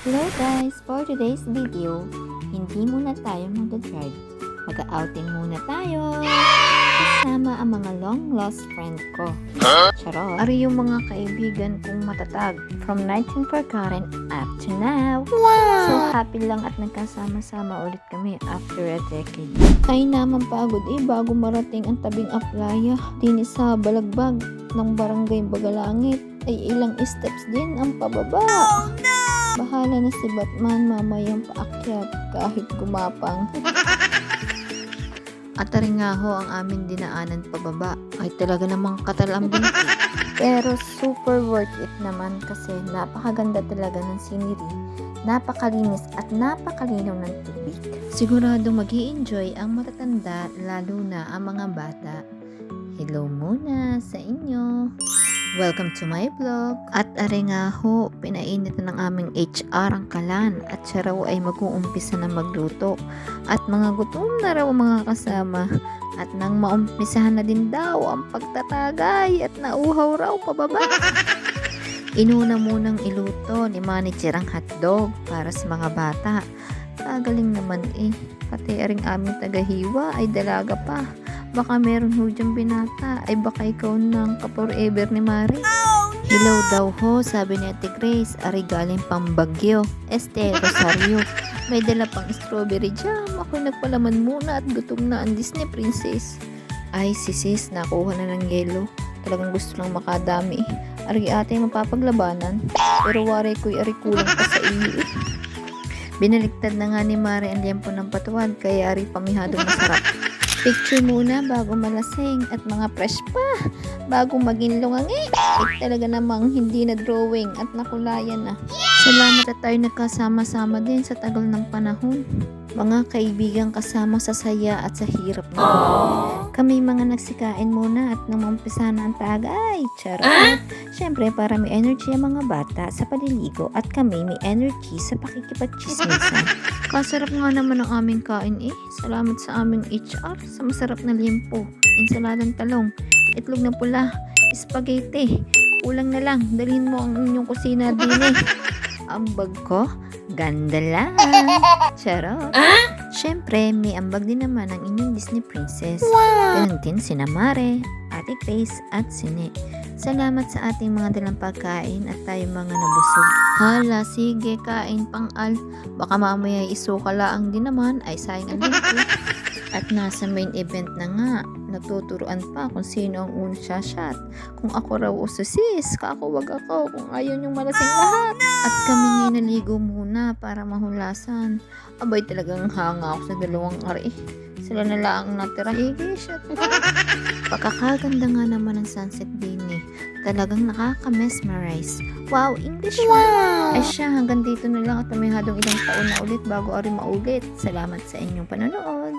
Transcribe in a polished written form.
Hello guys! For today's video, hindi muna tayo mag-drive. Mag-outing muna tayo! Kasama ang mga long lost friend ko. Charot! Ari yung mga kaibigan kong matatag from 19 Forgotten up to now. Wow! So happy lang at nagkasama-sama ulit kami after a decade. Tayo naman pagod bago marating ang tabing aplaya. Dinis sa balagbag ng barangay Bagalangit ay ilang steps din ang pababa. Oh no! Bahala na si Batman mamayang paakyat kahit gumapang. At rin nga ho ang aming dinaanan pababa ay talaga namang katalambing. Pero super worth it naman kasi napakaganda talaga ng scenery, napakalinis at napakalinaw ng tubig. Sigurado mag-i-enjoy ang matatanda lalo na ang mga bata. Hello muna sa inyo! Welcome to my vlog. At are nga ho, pinainit na ng aming HR ang kalan at siya raw ay mag-uumpisa na magluto. At mga gutom na raw mga kasama. At nang maumpisahan na din daw ang pagtatagay at nauhaw raw pababa. Inuna munang iluto ni manager ang hotdog para sa mga bata. Kagaling naman pati aring aming tagahiwa ay dalaga pa. Baka meron ho diyang binata, ay baka ikaw nang ka-forever ni Mari. Oh, no! Hello daw ho, sabi ni Ate Grace, ari galing pang Bagyo, Rosario. May dala pang strawberry jam, ako'y nagpalaman muna at gutom na ang Disney princess. Ay si sis, nakuha na ng yelo. Talagang gusto lang makadami. Ari ate mapapaglabanan, pero wari ko'y ari kulang pa sa iyo. Binaliktad na nga ni Mari ang liyempo ng patuwad, kaya ari pamihadong masarap. Picture muna bago malasing at mga fresh pa bago maging lungangi. Talaga namang hindi na drawing at nakulayan na. Salamat at tayo nagkasama-sama din sa tagal ng panahon. Mga kaibigan kasama sa saya at sa hirap na. Kami mga nagsikain muna at nang umpisa na ang tagay. Charot! Siyempre para may energy ang mga bata sa paliligo at kami may energy sa pakikipagchismisan. Kasarap nga naman ang aming kain Salamat sa aming HR sa masarap na liempo, ensaladang talong, itlog na pula, spaghetti. Kulang na lang, dalhin mo ang inyong kusina din Ambag ko, ganda lang. Charot. Siyempre, may ambag din naman ang inyong Disney princess. Ganun din sina Mare, Ate Grace at Sine. Salamat sa ating mga dalang pagkain at tayo mga nabusog. Hala, sige, kain pang-al. Baka mamaya isukalaang din naman ay sayang ang lingko. At nasa main event na nga, nagtuturuan pa kung sino ang unang shot. Kung ako raw o si sis, wag ako kung ayaw niyong malasing lahat. At kami ngayon naligo muna para mahulasan. Abay talagang hanga ako sa dalawang ari. Sila na lang ang natira. Shot. Pagkakaganda nga naman ng sunset din Talagang nakaka-mesmerize. Wow, English! Wow! Ay siya, hanggang dito na lang at may hadong ilang taon na ulit bago ari maulit. Salamat sa inyong panonood.